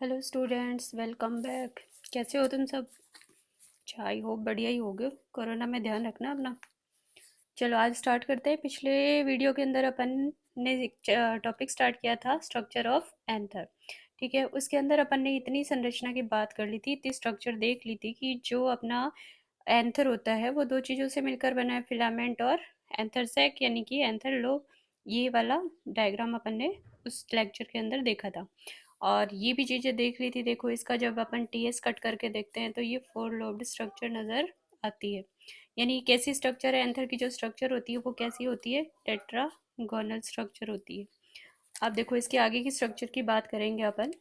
Hello students, welcome back. कैसे हो तुम सब? अच्छा, आई होप बढ़िया ही होगे। कोरोना में ध्यान रखना अपना। चलो आज स्टार्ट करते हैं। पिछले वीडियो के अंदर अपन ने टॉपिक स्टार्ट किया था स्ट्रक्चर ऑफ एंथर। ठीक है, उसके अंदर अपन ने इतनी संरचना की बात कर ली थी, इतनी स्ट्रक्चर देख ली थी कि जो अपना एंथर होता है वो दो चीज़ों से मिलकर बना है, फिलामेंट और एंथर सैक यानी कि एंथर लोब। ये वाला डायग्राम अपन ने उस लेक्चर के अंदर देखा था। और ये भी चीज़ें देख ली थी। देखो, इसका जब अपन टीएस कट करके देखते हैं तो ये फोर लोब्ड स्ट्रक्चर नज़र आती है। यानी कैसी स्ट्रक्चर है, एंथर की जो स्ट्रक्चर होती है वो कैसी होती है? टेट्रागोनल स्ट्रक्चर होती है। अब देखो, इसके आगे की स्ट्रक्चर की बात करेंगे अपन।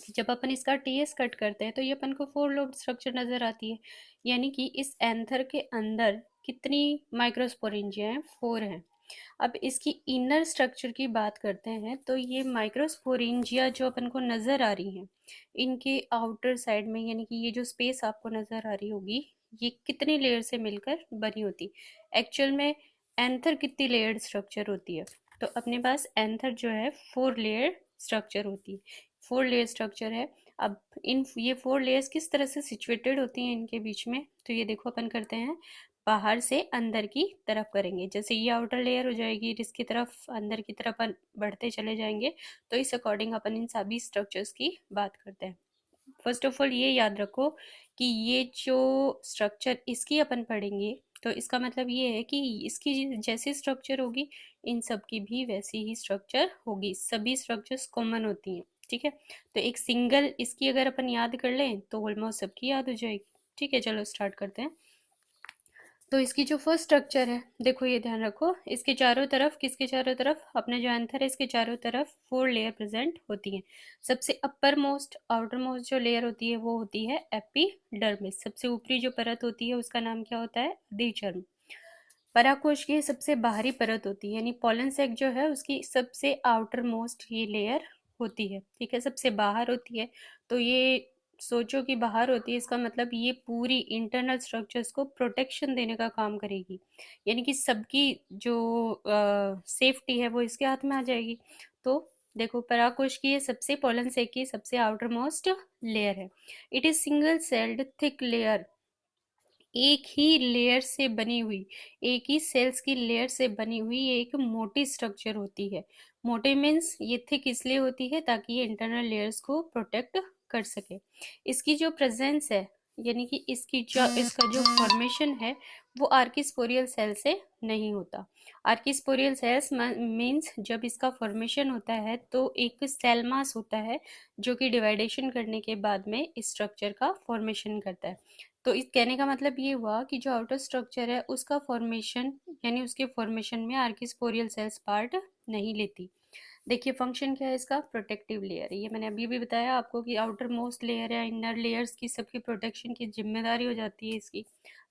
जब अपन इसका टीएस कट करते हैं तो ये अपन को फोर लोब्ड स्ट्रक्चर नज़र आती है। यानी कि इस एंथर के अंदर कितनी माइक्रोस्पोरेंजिया हैं? फोर हैं। अब इसकी इनर स्ट्रक्चर की बात करते हैं तो ये माइक्रोस्पोरेंजिया जो अपन को नज़र आ रही हैं, इनके आउटर साइड में यानी कि ये जो स्पेस आपको नज़र आ रही होगी, ये कितनी लेयर से मिलकर बनी होती? एक्चुअल में एंथर कितनी लेयर्ड स्ट्रक्चर होती है? तो अपने पास एंथर जो है फोर लेयर स्ट्रक्चर होती है। फोर लेयर स्ट्रक्चर है। अब इन ये फोर लेयर्स किस तरह से सिचुएटेड होती हैं इनके बीच में? तो ये देखो, अपन करते हैं बाहर से अंदर की तरफ करेंगे। जैसे ये आउटर लेयर हो जाएगी, इसकी तरफ अंदर की तरफ अपन बढ़ते चले जाएंगे। तो इस अकॉर्डिंग अपन इन सभी स्ट्रक्चर्स की बात करते हैं। फर्स्ट ऑफ ऑल ये याद रखो कि ये जो स्ट्रक्चर इसकी अपन पढ़ेंगे, तो इसका मतलब ये है कि इसकी जैसी स्ट्रक्चर होगी, इन सब की भी वैसी ही स्ट्रक्चर होगी। सभी स्ट्रक्चर्स कॉमन होती हैं। ठीक है, तो एक सिंगल इसकी अगर अपन याद कर लें तो ऑलमोस्ट सबकी याद हो जाएगी। ठीक है, चलो स्टार्ट करते हैं। तो इसकी जो फर्स्ट स्ट्रक्चर है, देखो ये ध्यान रखो, इसके चारों तरफ, किसके चारों तरफ? अपने जो एंथर है इसके चारों तरफ फोर लेयर प्रेजेंट होती हैं। सबसे अपर मोस्ट आउटर मोस्ट जो लेयर होती है वो होती है एपिडर्मिस। सबसे ऊपरी जो परत होती है उसका नाम क्या होता है? अधिचर्म। पराकोश की सबसे बाहरी परत होती है, यानी पोलन सेक जो है उसकी सबसे आउटर मोस्ट ये लेयर होती है। ठीक है, सबसे बाहर होती है। तो ये सोचो कि बाहर होती है, इसका मतलब ये पूरी इंटरनल स्ट्रक्चर्स को प्रोटेक्शन देने का काम करेगी। यानी कि सबकी जो सेफ्टी है वो इसके हाथ में आ जाएगी। तो देखो, पराकोश की ये सबसे पोलन सेक की सबसे आउटर मोस्ट लेयर है। It is single celled thick layer. एक ही लेयर से बनी हुई, एक ही सेल्स की लेयर से बनी हुई ये एक मोटी स्ट्रक्चर होती है। मोटे मीन्स ये थिक इसलिए होती है ताकि ये इंटरनल लेयर्स को प्रोटेक्ट कर सके। इसकी जो प्रेजेंस है, यानी कि इसका जो फॉर्मेशन है वो आर्किस्पोरियल सेल से नहीं होता। आर्किस्पोरियल सेल्स मीन्स जब इसका फॉर्मेशन होता है तो एक सेल मास होता है जो कि डिवाइडेशन करने के बाद में इस स्ट्रक्चर का फॉर्मेशन करता है। तो इस कहने का मतलब ये हुआ कि जो आउटर स्ट्रक्चर है उसका फॉर्मेशन, यानी उसके फॉर्मेशन में आर्किस्पोरियल सेल्स पार्ट नहीं लेती। देखिए फंक्शन क्या है इसका? Protective layer. ये मैंने अभी भी बताया आपको कि आउटर मोस्ट लेयर या इनर लेयर्स की सबकी प्रोटेक्शन की जिम्मेदारी हो जाती है, इसकी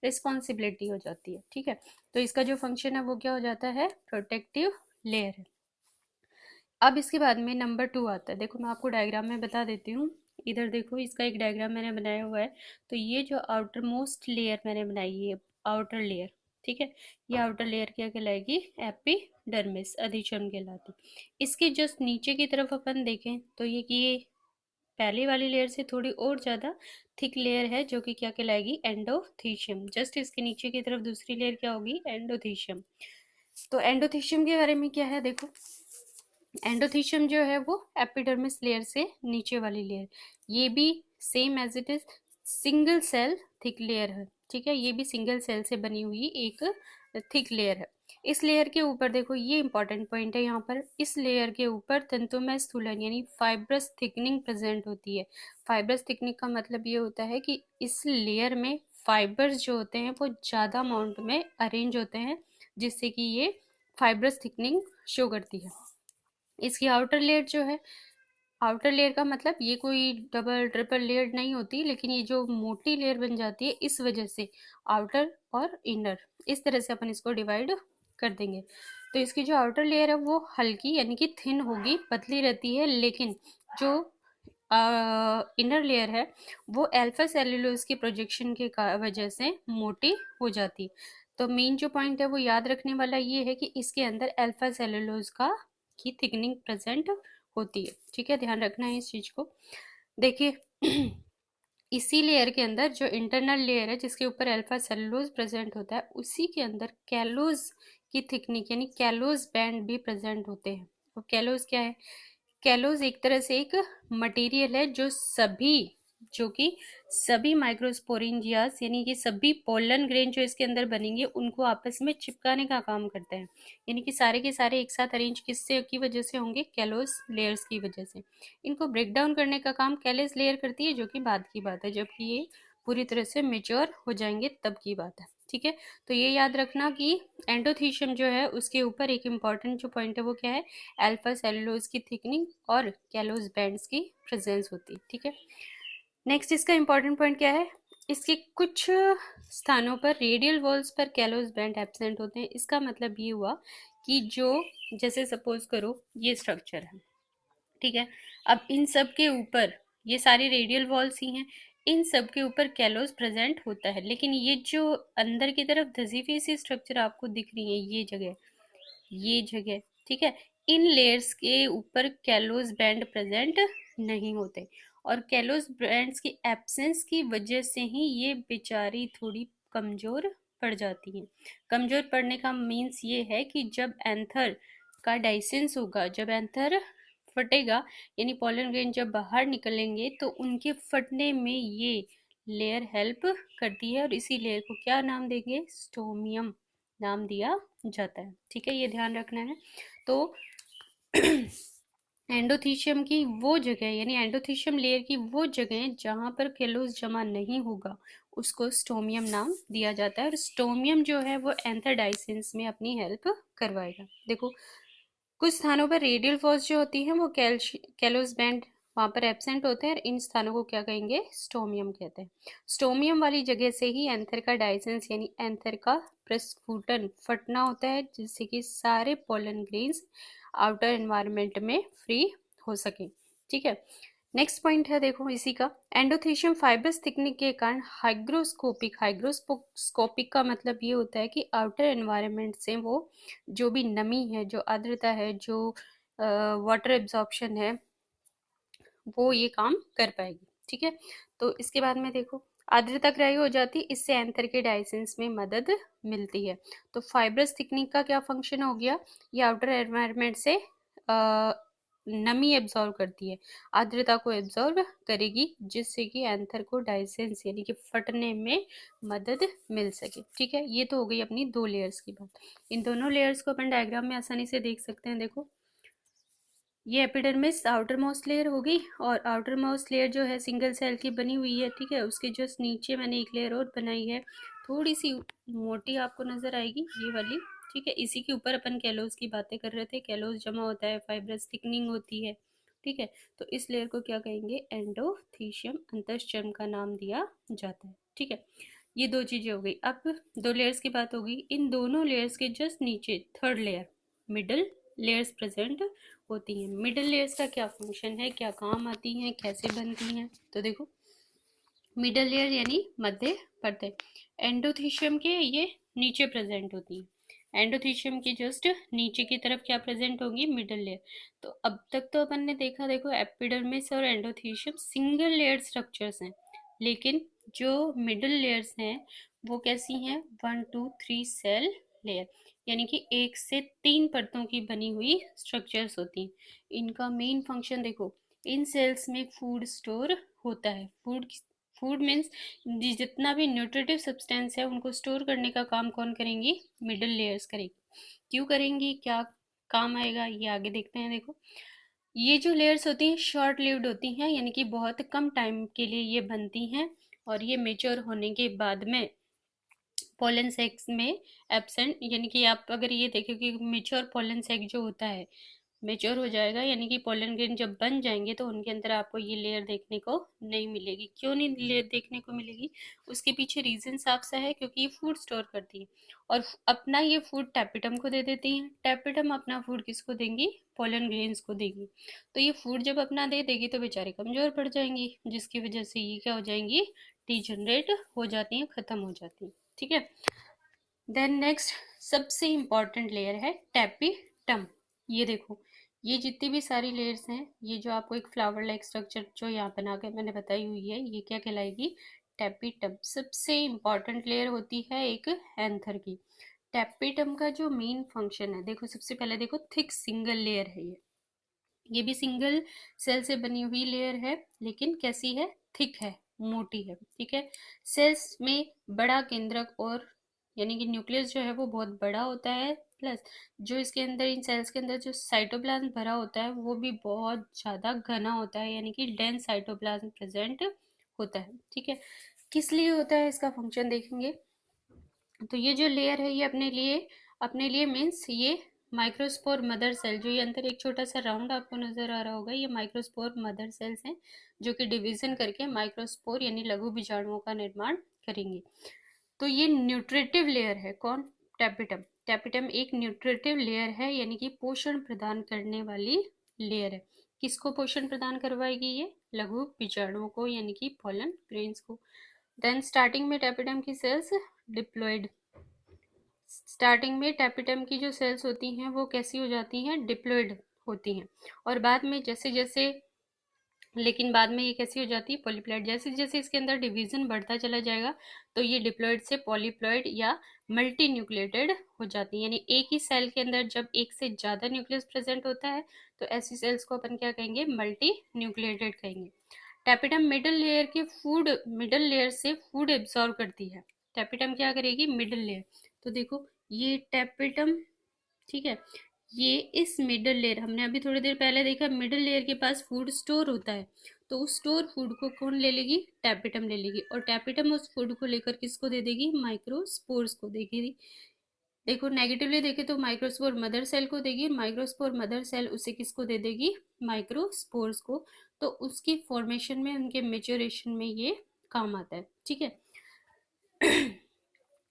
रिस्पॉन्सिबिलिटी हो जाती है। ठीक है, तो इसका जो फंक्शन है वो क्या हो जाता है? प्रोटेक्टिव लेयर है। अब इसके बाद में नंबर 2 आता है। देखो मैं आपको डायग्राम में बता देती हूँ। इधर देखो, इसका एक डायग्राम मैंने बनाया हुआ है। तो ये जो आउटर मोस्ट लेयर मैंने बनाई है, आउटर लेयर, ठीक है, ये आउटर लेयर क्या कहलाएगी? एपिडर्मिस, अधिचर्म कहलाती। इसके जस्ट नीचे की तरफ अपन देखें तो ये पहले वाली लेयर से थोड़ी और ज़्यादा थिक लेयर है जो कि क्या कहलाएगी? एंडोथीशियम। जस्ट इसके नीचे की तरफ दूसरी लेयर क्या होगी? एंडोथीशियम। तो एंडोथीशियम के बारे में क्या है देखो, एंडोथीशियम जो है वो एपिडर्मिस लेयर से नीचे वाली लेयर, ये भी same as it is single cell thick layer है। ठीक है, ये भी सिंगल सेल से बनी हुई एक थिक लेयर है। इस लेयर के ऊपर देखो, ये इंपॉर्टेंट पॉइंट है यहाँ पर, इस लेयर के ऊपर तंतुमय स्थूलन यानी फाइब्रस थिकनिंग प्रेजेंट होती है। फाइब्रस थिकनिंग का मतलब ये होता है कि इस लेयर में फाइबर्स जो होते हैं वो ज़्यादा अमाउंट में अरेंज होते हैं, जिससे कि ये फाइब्रस थिकनिंग शो करती है। इसकी आउटर लेयर जो है, आउटर लेयर का मतलब ये कोई डबल ट्रिपल लेयर नहीं होती, लेकिन ये जो मोटी लेयर बन जाती है इस वजह से आउटर और इनर, इस तरह से अपन इसको डिवाइड कर देंगे। तो इसकी जो आउटर लेयर है वो हल्की यानी कि थिन होगी, पतली रहती है, लेकिन जो इनर लेयर है वो अल्फा सेलुलोज की प्रोजेक्शन के वजह से मोटी हो जाती। तो मेन जो पॉइंट है वो याद रखने वाला ये है कि इसके अंदर अल्फा सेलुलोज का की थिकनिंग प्रेजेंट होती है। ठीक है, ध्यान रखना है इस चीज को। देखिए इसी लेयर के अंदर जो इंटरनल लेयर है जिसके ऊपर अल्फा सेलुलोज प्रेजेंट होता है, उसी के अंदर कैलोज की थिकनिक यानी कैलोज बैंड भी प्रेजेंट होते हैं। और कैलोज क्या है? कैलोज एक तरह से एक मटेरियल है जो कि सभी माइक्रोस्पोरेंजियास यानी कि सभी पोलन ग्रेन जो इसके अंदर बनेंगे उनको आपस में चिपकाने का काम करते हैं। यानी कि सारे के सारे एक साथ अरेंज किससे की वजह से होंगे? कैलोज लेयर्स की वजह से। इनको ब्रेक डाउन करने का काम कैलोज लेयर करती है, जो कि बाद की बात है, जबकि ये पूरी तरह से मेच्योर हो जाएंगे तब की बात है। ठीक है, तो ये याद रखना कि एंडोथीशियम जो है उसके ऊपर एक इम्पॉर्टेंट जो पॉइंट है वो क्या है? अल्फा सेलुलोज की थिकनिंग और कैलोज बैंड्स की प्रेजेंस होती है। ठीक है, नेक्स्ट इसका इंपॉर्टेंट पॉइंट क्या है? इसके कुछ स्थानों पर रेडियल वॉल्स पर कैलोज बैंड एब्सेंट होते हैं। इसका मतलब ये हुआ कि जो, जैसे सपोज करो ये स्ट्रक्चर है, ठीक है, अब इन सब के ऊपर ये सारी रेडियल वॉल्स ही हैं, इन सब के ऊपर कैलोज प्रेजेंट होता है, लेकिन ये जो अंदर की तरफ धसी हुई सी स्ट्रक्चर आपको दिख रही है, ये जगह, ठीक है, इन लेयर्स के ऊपर कैलोज बैंड प्रेजेंट नहीं होते। और कैलोज बैंड्स की एब्सेंस की वजह से ही ये बेचारी थोड़ी कमजोर पड़ जाती हैं। कमजोर पड़ने का मीन्स ये है कि जब एंथर का डाइसेंस होगा, जब एंथर फटेगा, यानी पोलन ग्रेन जब बाहर निकलेंगे, तो उनके फटने में ये लेयर हेल्प करती है, और इसी लेयर को क्या नाम देंगे? स्टोमियम नाम दिया जाता है। ठीक है, ये ध्यान रखना है। तो एंडोथीशियम की वो जगह यानी एंडोथीशियम लेयर की वो जगह जहां पर केलोस जमा नहीं होगा उसको स्टोमियम नाम दिया जाता है, और स्टोमियम जो है वो एंथरडाइसिन्स में अपनी हेल्प करवाएगा। देखो कुछ स्थानों पर रेडियल फॉल्स जो होती हैं वो कैलोस बैंड वहां पर एब्सेंट होते हैं, और इन स्थानों को क्या कहेंगे? स्टोमियम कहते हैं। स्टोमियम वाली जगह से ही एंथर का डाइसेंस यानी एंथर का प्रस्फुटन फटना होता है, जिससे कि सारे पोलन ग्रेन्स आउटर एनवायरनमेंट में फ्री हो सके। ठीक है, नेक्स्ट पॉइंट है, देखो इसी का, एंडोथेशियम फाइबर्स थिकनिक के कारण हाइग्रोस्कोपिक का मतलब ये होता है कि आउटर एनवायरनमेंट से वो जो भी नमी है, जो आर्द्रता है, जो वाटर एब्जॉर्प्शन है, वो ये काम कर पाएगी। ठीक है, तो इसके बाद में देखो आर्द्रता ग्राही हो जाती है, इससे एंथर के डाइसेंस में मदद मिलती है। तो फाइब्रस थिकनिक का क्या फंक्शन हो गया? ये आउटर एनवायरनमेंट से नमी एब्जॉर्व करती है, आर्द्रता को एब्जॉर्व करेगी, जिससे कि एंथर को डाइसेंस यानी कि फटने में मदद मिल सके। ठीक है, ये तो हो गई अपनी दो लेयर्स की बात। इन दोनों लेयर्स को अपन डायग्राम में आसानी से देख सकते हैं। देखो ये एपिडर्मिस आउटर मोस्ट लेयर होगी, और आउटर मोस्ट लेयर जो है सिंगल सेल की बनी हुई है। ठीक है, उसके जस्ट नीचे मैंने एक लेयर और बनाई है, थोड़ी सी मोटी आपको नजर आएगी, ये वाली। ठीक है, इसी के ऊपर अपन कैलोज की बातें कर रहे थे, कैलोज जमा होता है, फाइब्रस थिकनिंग होती है। ठीक है, तो इस लेयर को क्या कहेंगे? एंडोथीशियम अंतःस्चर्म का नाम दिया जाता है। ठीक है, ये दो चीजें हो गई। अब दो लेयर्स की बात होगी, इन दोनों लेयर्स के जस्ट नीचे third layer, middle layers present होती हैं। मिडल लेयर्स का क्या फंक्शन है, क्या काम आती हैं, कैसे बनती हैं? तो देखो मिडल लेयर यानी मध्य परतें एंडोथीशियम के ये नीचे प्रेजेंट होती हैं। एंडोथीशियम की जस्ट नीचे की तरफ क्या प्रेजेंट होगी? Middle layer. तो अब तक तो अपन ने देखा, देखो एपिडर्मिस और एंडोथीशियम सिंगल लेयर स्ट्रक्चर्स हैं, लेकिन जो मिडल लेयर्स हैं वो कैसी हैं? 1 2 3 सेल लेयर, यानी कि एक से तीन परतों की बनी हुई स्ट्रक्चर्स होती हैं। इनका मेन फंक्शन देखो, इन सेल्स में फूड स्टोर होता है। फूड मीन्स जितना भी न्यूट्रिटिव सब्सटेंस है उनको स्टोर करने का काम कौन करेंगी? मिडल लेयर्स करेंगी। क्यों करेंगी, क्या काम आएगा, ये आगे देखते हैं। देखो ये जो लेयर्स होती हैं शॉर्ट लिव्ड होती हैं, यानी कि बहुत कम टाइम के लिए ये बनती हैं, और ये मेच्योर होने के बाद में पोलन सेक्स में एब्सेंट, यानी कि आप अगर ये देखें कि मेच्योर पोलन सेक जो होता है मेच्योर हो जाएगा, यानी कि पोलन ग्रेन जब बन जाएंगे तो उनके अंदर आपको ये लेयर देखने को नहीं मिलेगी। क्यों नहीं लेयर देखने को मिलेगी? उसके पीछे रीजन साफ सा है, क्योंकि ये फूड स्टोर करती है, और अपना ये फूड टैपिटम को दे देती है। टैपिटम अपना फूड किसको देंगी? पोलन ग्रेन्स को देगी। तो ये फूड जब अपना दे देगी तो बेचारे कमजोर पड़ जाएंगी, जिसकी वजह से ये क्या हो जाएंगी? डिजनरेट हो जाती हैं, खत्म हो जाती हैं। ठीक है, देन नेक्स्ट सबसे इंपॉर्टेंट लेयर है टैपिटम। ये देखो ये जितनी भी सारी लेयर्स हैं, ये जो आपको एक फ्लावर लाइक स्ट्रक्चर जो यहाँ बना के मैंने बताई हुई है, ये क्या कहलाएगी? टेपिटम। सबसे इम्पॉर्टेंट लेयर होती है एक एंथर की। टेपिटम का जो मेन फंक्शन है, देखो सबसे पहले देखो, थिक सिंगल लेयर है ये भी सिंगल सेल से बनी हुई लेयर है, लेकिन कैसी है? थिक है, मोटी है, ठीक है। सेल्स में बड़ा केंद्रक और यानी कि न्यूक्लियस जो है वो बहुत बड़ा होता है, प्लस जो इसके अंदर, इन सेल्स के अंदर जो साइटोप्लाज्म भरा होता है वो भी बहुत ज़्यादा घना होता है, यानी कि डेंस साइटोप्लाज्म प्रेजेंट होता है, ठीक है। किस लिए होता है, इसका फंक्शन देखेंगे। तो ये जो लेयर है ये अपने लिए मीन्स ये माइक्रोस्पोर मदर सेल, जो ये अंदर एक छोटा सा राउंड आपको नजर आ रहा होगा, ये माइक्रोस्पोर मदर सेल्स हैं जो कि डिवीजन करके माइक्रोस्पोर यानी लघु बीजाणुओं का निर्माण करेंगे। तो ये न्यूट्रिटिव लेयर है, कौन? टेपिटम। टेपिटम एक न्यूट्रिटिव लेयर है, यानी कि पोषण प्रदान करने वाली लेयर है। किसको पोषण प्रदान करवाएगी? ये लघु बीजाणुओं को, यानी कि पॉलन ग्रेन्स को। देन स्टार्टिंग में टेपिटम की सेल्स डिप्लॉयड। स्टार्टिंग में टेपिटम की जो सेल्स होती हैं वो कैसी हो जाती हैं? डिप्लॉयड होती हैं। और बाद में जैसे जैसे, लेकिन बाद में ये कैसी हो जाती है? पॉलीप्लॉइड। जैसे जैसे इसके अंदर डिवीजन बढ़ता चला जाएगा तो ये डिप्लॉइड से पॉलीप्लॉइड या मल्टी न्यूक्लिएटेड हो जाती है, यानी एक ही सेल के अंदर जब एक से ज़्यादा न्यूक्लियस प्रेजेंट होता है तो ऐसी सेल्स को अपन क्या कहेंगे? मल्टी न्यूक्लिएटेड कहेंगे। टेपिटम मिडल लेयर से फूड एब्जॉर्व करती है। टेपिटम क्या करेगी? Middle layer. तो देखो ये टेपिटम, ठीक है, ये इस मिडल लेयर, हमने अभी थोड़ी देर पहले देखा मिडल लेयर के पास फूड स्टोर होता है, तो उस स्टोर फूड को कौन ले लेगी? टैपिटम ले लेगी, और टैपिटम उस फूड को लेकर किसको दे देगी? माइक्रोस्पोर्स को देगी। देखो नेगेटिवली देखे तो माइक्रोस्पोर मदर सेल को देगी, माइक्रोस्पोर मदर सेल उसे किसको दे देगी? माइक्रोस्पोर्स को। तो उसकी फॉर्मेशन में, उनके मेच्योरेशन में ये काम आता है, ठीक है।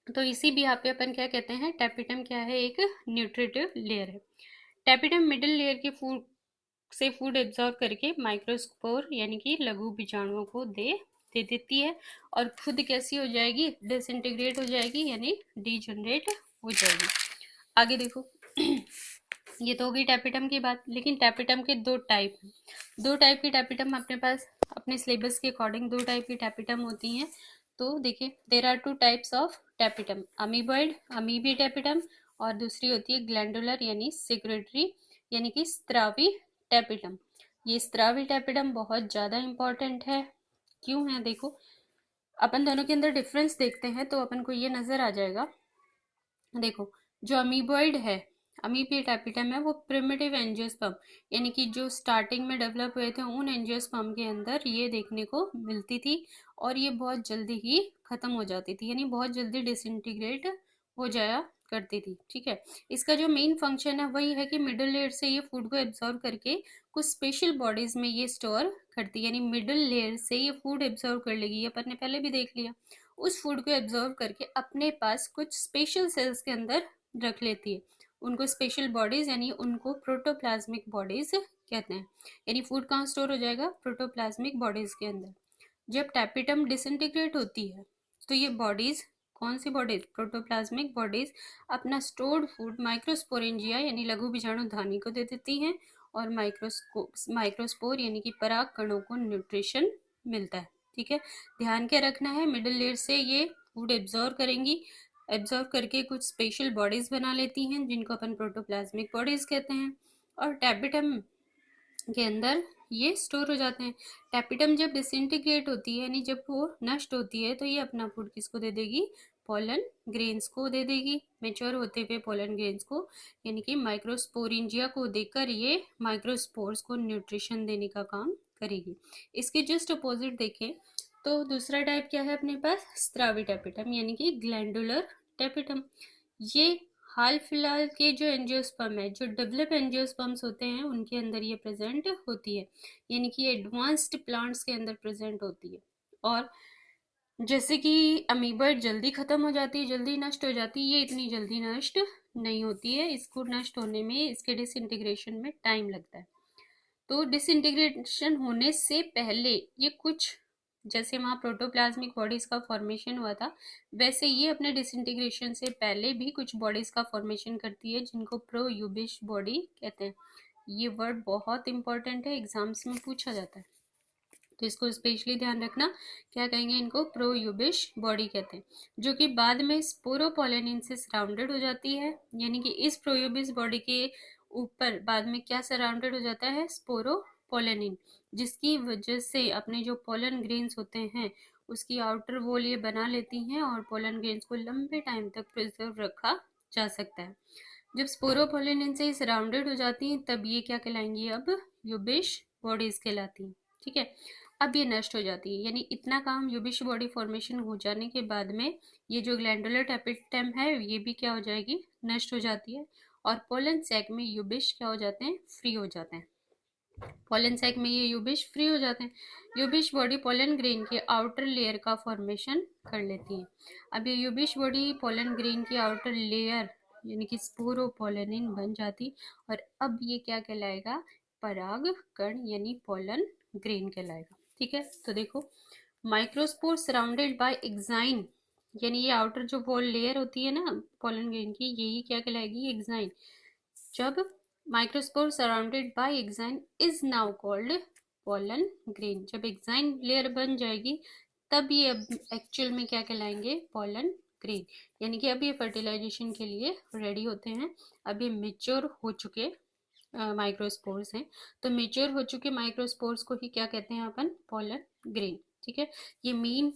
तो इसी भी यहाँ पे अपन क्या कहते हैं? टैपिटम क्या है? एक न्यूट्रिटिव लेयर है। टैपिटम मिडिल लेयर के फूड से फूड एब्जॉर्ब करके माइक्रोस्पोर यानी कि लघु बीजाणुओं को दे देती है, और खुद कैसी हो जाएगी? डिसइंटीग्रेट हो जाएगी, यानी डीजनरेट हो जाएगी। आगे देखो, ये तो हो गई टैपिटम की बात, लेकिन टैपिटम के दो टाइप हैं। दो टाइप की टैपिटम अपने पास, अपने सिलेबस के अकॉर्डिंग दो टाइप की टैपिटम होती हैं। तो देखिए, there are two types of tapetum, amoeboid amoebae tapetum, और दूसरी होती है ग्लैंडुलर यानी सिक्रेटरी यानी कि स्त्रावी टैपिटम। ये स्त्रावी टैपिटम बहुत ज़्यादा इंपॉर्टेंट है। क्यों है? देखो, अपन दोनों के अंदर डिफरेंस देखते हैं तो अपन को ये नज़र आ जाएगा। देखो, जो अमीबॉइड है, अमीबी टैपिटम है, वो प्रिमिटिव एंजियोस्पर्म यानी कि जो स्टार्टिंग में डेवलप हुए थे उन एंजियोस्पर्म के अंदर ये देखने को मिलती थी, और ये बहुत जल्दी ही खत्म हो जाती थी, यानी बहुत जल्दी डिसइंटीग्रेट हो जाया करती थी, ठीक है। इसका जो मेन फंक्शन है वही है कि मिडिल लेयर से ये फूड को एब्जॉर्व करके कुछ स्पेशल बॉडीज में ये स्टोर करती है, यानी मिडिल लेयर से ये फूड एब्जॉर्व कर लेगी, ये अपन ने पहले भी देख लिया। उस फूड को एब्जॉर्व करके अपने पास कुछ स्पेशल सेल्स के अंदर रख लेती है, उनको स्पेशल बॉडीज यानी उनको प्रोटोप्लाज्मिक बॉडीज कहते हैं। यानी फूड कहाँ स्टोर हो जाएगा? प्रोटोप्लाज्मिक बॉडीज के अंदर। जब टैपिटम डिसइंटीग्रेट होती है तो ये बॉडीज, कौन सी बॉडीज? प्रोटोप्लाज्मिक बॉडीज, अपना स्टोर्ड फूड माइक्रोस्पोरेंजिया यानी लघु बीजाणु धानी को दे देती हैं, और माइक्रोस्पोर यानी कि पराग कणों को न्यूट्रिशन मिलता है, ठीक है। ध्यान क्या रखना है? मिडिल लेयर से ये फूड एब्जॉर्व करेंगी, एब्जॉर्व करके कुछ स्पेशल बॉडीज बना लेती हैं जिनको अपन प्रोटोप्लाज्मिक बॉडीज कहते हैं, और टैपिटम के अंदर ये स्टोर हो जाते हैं। टैपिटम जब डिसइंटीग्रेट होती है यानी जब वो नष्ट होती है तो ये अपना फूड किसको दे देगी? पोलन ग्रेन्स को दे देगी, मेच्योर होते हुए पोलन ग्रेन्स को, यानी कि माइक्रोस्पोरेंजिया को देकर ये माइक्रोस्पोर्स को न्यूट्रिशन देने का काम करेगी। इसके जस्ट अपोजिट देखें तो दूसरा टाइप क्या है अपने पास? स्त्रावी टैपिटम यानी कि ग्लैंडुलर टैपिटम। ये हाल फिलहाल के जो एंजियोस्पर्म है, जो डेवलप एंजियोस्पर्म्स होते हैं उनके अंदर ये प्रेजेंट होती है, यानी कि एडवांस्ड प्लांट्स के अंदर प्रेजेंट होती है। और जैसे कि अमीबॉइड जल्दी खत्म हो जाती है, जल्दी नष्ट हो जाती है, ये इतनी जल्दी नष्ट नहीं होती है, इसको नष्ट होने में, इसके डिसइंटीग्रेशन में टाइम लगता है। तो डिसइंटीग्रेशन होने से पहले ये कुछ, जैसे वहाँ प्रोटोप्लाज्मिक बॉडीज का फॉर्मेशन हुआ था, वैसे ये अपने डिसइंटीग्रेशन से पहले भी कुछ बॉडीज का फॉर्मेशन करती है जिनको प्रोयूबिश बॉडी कहते हैं। ये वर्ड बहुत इंपॉर्टेंट है, एग्जाम्स में पूछा जाता है, तो इसको स्पेशली ध्यान रखना। क्या कहेंगे इनको? प्रोयूबिश बॉडी कहते हैं, जो कि बाद में स्पोरोपोलेनिन से सराउंडेड हो जाती है। यानी कि इस प्रोयूबिस बॉडी के ऊपर बाद में क्या सराउंडेड हो जाता है? स्पोरोपोलेनिन, जिसकी वजह से अपने जो पोलन ग्रेन्स होते हैं उसकी आउटर वॉल ये बना लेती हैं और पोलन ग्रेन्स को लंबे टाइम तक प्रिजर्व रखा जा सकता है। जब स्पोरोपोलेनिन से सराउंडेड हो जाती हैं तब ये क्या कहलाएंगी? अब यूबिश बॉडीज कहलाती हैं। ठीक है, अब ये नष्ट हो जाती है। यानी इतना काम यूबिश बॉडी फॉर्मेशन हो जाने के बाद में ये जो ग्लैंडुलर टेपिटम है ये भी क्या हो जाएगी? नष्ट हो जाती है। और पोलन सैक में यूबिश क्या हो जाते हैं? फ्री हो जाते हैं। पोलन सैक में ये यूबिश फ्री हो जाते हैं। यूबिश बॉडी पोलन ग्रेन के आउटर लेयर का फॉर्मेशन कर लेती है। अब ये यूबिश बॉडी पोलन ग्रेन की आउटर लेयर यानी कि स्पोरोपोलेनिन बन जाती, और अब ये क्या कहलाएगा? पराग कण यानी पोलन ग्रेन कहलाएगा। ठीक है, तो देखो, माइक्रोस्पोर सराउंडेड बाय एक्साइन, यानी ये आउटर जो वॉल लेयर होती है ना पोलन ग्रेन की, यही क्या कहलाएगी? एक्साइन। जब microspore surrounded by exine is now called pollen grain, जब एक्साइन लेयर बन जाएगी तब ये अब एक्चुअल में क्या कहलाएंगे? Pollen grain. यानी कि अब ये फर्टिलाइजेशन के लिए रेडी होते हैं। अब ये मेच्योर हो चुके माइक्रोस्पोर्स हैं, तो मेच्योर हो चुके माइक्रोस्पोर्स को ही क्या कहते हैं अपन? Pollen grain. ठीक है, ये मेन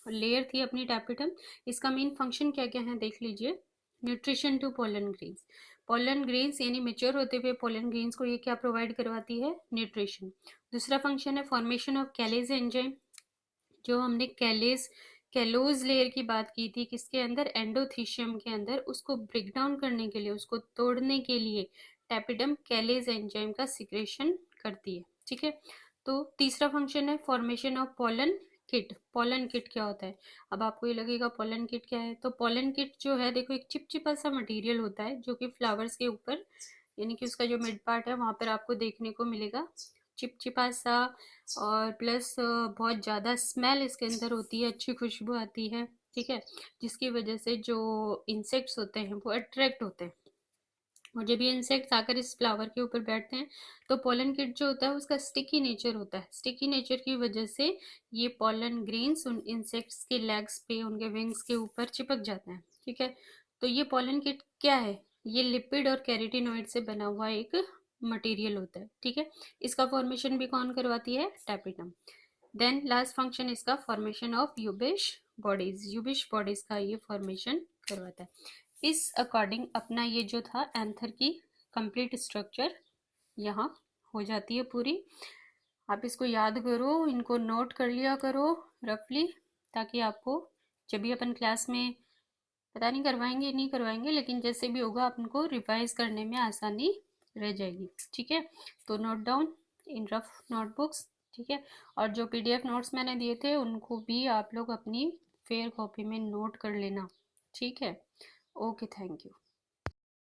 लेयर थी अपनी टैपिटम। इसका मेन फंक्शन क्या क्या है देख लीजिए। Nutrition to pollen grains, pollen grains यानी मेच्योर होते हुए पोलन ग्रेन्स को ये क्या प्रोवाइड करवाती है? न्यूट्रिशन। दूसरा फंक्शन है फॉर्मेशन ऑफ कैलेज एंजाइम, जो हमने कैलोज लेयर की बात की थी, किसके अंदर? एंडोथीशियम के अंदर। उसको ब्रेक डाउन करने के लिए, उसको तोड़ने के लिए टैपिडम कैलेज एंजाइम का सिक्रेशन करती है। ठीक है, तो तीसरा फंक्शन है formation of pollen kit. Pollen kit क्या होता है? अब आपको ये लगेगा पोलन किट क्या है, तो पोलन किट जो है देखो एक चिपचिपा सा मटेरियल होता है जो कि फ्लावर्स के ऊपर यानी कि उसका जो मिड पार्ट है वहां पर आपको देखने को मिलेगा चिपचिपा सा, और प्लस बहुत ज़्यादा स्मेल इसके अंदर होती है, अच्छी खुशबू आती है। ठीक है, जिसकी वजह से जो इंसेक्ट्स होते हैं वो अट्रैक्ट होते हैं, और जब ये इंसेक्ट्स आकर इस फ्लावर के ऊपर बैठते हैं तो पोलन किट जो होता है उसका स्टिकी नेचर होता है। स्टिकी नेचर की वजह से ये पोलन ग्रेन्स उन इंसेक्ट्स के लेग्स पे, उनके विंग्स के ऊपर चिपक जाते हैं। ठीक है, तो ये पोलन किट क्या है? ये लिपिड और कैरेटिनॉइड से बना हुआ एक मटेरियल होता है। ठीक है, इसका फॉर्मेशन भी कौन करवाती है? टैपिटम। देन लास्ट फंक्शन इसका फॉर्मेशन ऑफ यूबिश बॉडीज, यूबिश बॉडीज का ये फॉर्मेशन करवाता है। इस अकॉर्डिंग अपना ये जो था एंथर की कंप्लीट स्ट्रक्चर यहाँ हो जाती है पूरी। आप इसको याद करो, इनको नोट कर लिया करो रफली, ताकि आपको जब भी अपन क्लास में पता नहीं करवाएंगे नहीं करवाएंगे, लेकिन जैसे भी होगा आपको रिवाइज करने में आसानी रह जाएगी। ठीक है, तो note down in rough notebooks. ठीक है, और जो पीडीएफ नोट्स मैंने दिए थे उनको भी आप लोग अपनी फेयर कॉपी में नोट कर लेना। ठीक है, ओके, थैंक यू।